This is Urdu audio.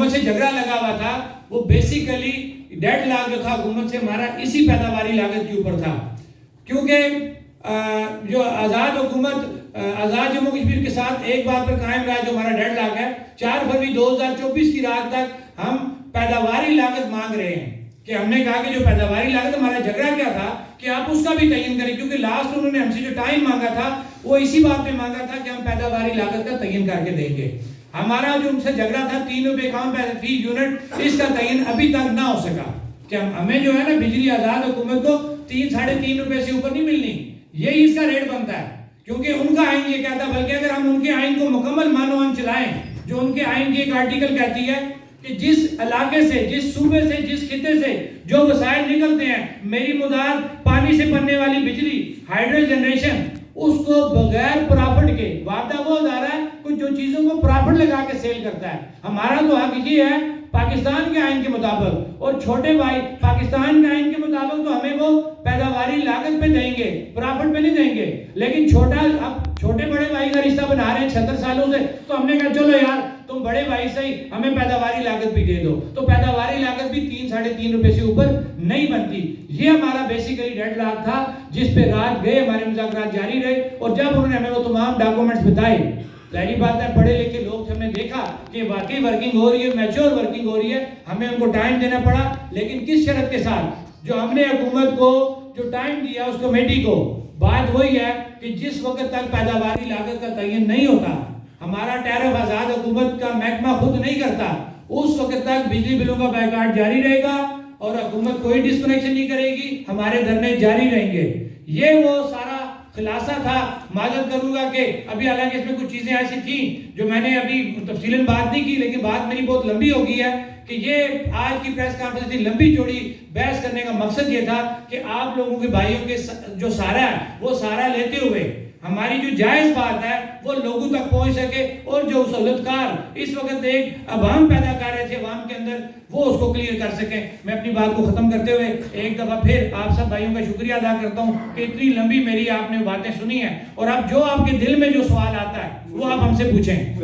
حکومت سے جھگڑا لگا ہوا تھا وہ بیسیکلی 1.5 لاکھ جو تھا حکومت سے ہمارا اسی پیداواری لاگت کے اوپر تھا، کیونکہ جو آزاد حکومت آزاد جموں کشمیر کے ساتھ ایک بات پر قائم رہا جو ہمارا 1.5 لاکھ ہے۔ 4 فروری 2024 کی رات تک ہم پیداواری لاگت مانگ رہے ہیں کہ ہم نے کہا کہ جو پیداواری لاگت ہمارا جھگڑا کیا تھا کہ آپ اس کا بھی تعین کریں، کیونکہ لاسٹ انہوں نے ہم سے جو ٹائم مانگا تھا وہ اسی بات پہ مانگا تھا کہ ہم پیداواری لاگت کا تعین کر کے دیں گے۔ ہمارا جو ان سے جھگڑا تھا 3 روپے کم فی یونٹ، اس کا تعین ابھی تک نہ ہو سکا کہ ہمیں جو ہے نا بجلی آزاد حکومت کو 3-3.5 روپے سے اوپر نہیں ملنی، یہی اس کا ریٹ بنتا ہے، کیونکہ ان کا آئین یہ کہتا ہے، بلکہ اگر ہم ان کے آئین کو مکمل مانوان چلائیں، جو ان کے آئین کی ایک آرٹیکل کہتی ہے کہ جس علاقے سے، جس صوبے سے، جس خطے سے جو وسائل نکلتے ہیں، میری مدار پانی سے بننے والی بجلی، ہائیڈرل جنریشن، اس کو بغیر پرافٹ کے، وعدہ وہ ادارہ ہے کچھ جو چیزوں کو پرافٹ لگا کے سیل کرتا ہے۔ ہمارا تو حق یہ ہے پاکستان کے آئین کے مطابق، اور چھوٹے بھائی پاکستان کے آئین کے مطابق تو ہمیں وہ پیداواری لاگت پہ دیں گے، پرافٹ پہ نہیں دیں گے، لیکن چھوٹے بڑے بھائی کا رشتہ بنا رہے ہیں 76 سالوں سے، تو ہم نے کہا چلو یار تم بڑے بھائی سے ہی ہمیں پیداواری لاگت بھی دے دو، تو پیداواری لاگت بھی 3-3.5 روپے سے اوپر نہیں بنتی۔ یہ ہمارا بیسیکلی 1.5 لاکھ تھا جس پہ رات گئے، ہمارے مذاکرات جاری رہے، اور جب انہوں نے ہمیں وہ تمام ڈاکومنٹس بتائے، ظاہری بات ہے پڑھے لکھے لوگ سے ہم نے دیکھا کہ واقعی ورکنگ ہو رہی ہے، میچور ورکنگ ہو رہی ہے، ہمیں ان کو ٹائم دینا پڑا، لیکن کس شرط کے ساتھ؟ جو ہم نے حکومت کو جو ٹائم دیا اس کمیٹی کو، بات وہی ہے کہ جس وقت تک پیداواری لاگت کا تعین نہیں ہوتا، ہمارا ٹیرف آزاد حکومت کا محکمہ خود نہیں کرتا، اس وقت تک بجلی بلوں کا بائیکاٹ جاری رہے گا اور حکومت کوئی ڈسکنیکشن نہیں کرے گی، ہمارے دھرنے جاری رہیں گے۔ یہ وہ سارا خلاصہ تھا۔ معذرت کروں گا کہ ابھی حالانکہ اس میں کچھ چیزیں ایسی تھیں جو میں نے ابھی تفصیلاً بات نہیں کی، لیکن بات میری بہت لمبی ہو گئی ہے کہ یہ آج کی پریس کانفرنس تھی، لمبی چوڑی بحث کرنے کا مقصد یہ تھا کہ آپ لوگوں کے بھائیوں کے جو سارا ہے وہ سارا لیتے ہوئے ہماری جو جائز بات ہے وہ لوگوں تک پہنچ سکے، اور جو سہولتکار اس وقت ایک عوام پیدا کر رہے تھے عوام کے اندر، وہ اس کو کلیئر کر سکیں۔ میں اپنی بات کو ختم کرتے ہوئے ایک دفعہ پھر آپ سب بھائیوں کا شکریہ ادا کرتا ہوں کہ اتنی لمبی میری آپ نے باتیں سنی ہیں، اور اب جو آپ کے دل میں جو سوال آتا ہے وہ آپ ہم سے پوچھیں۔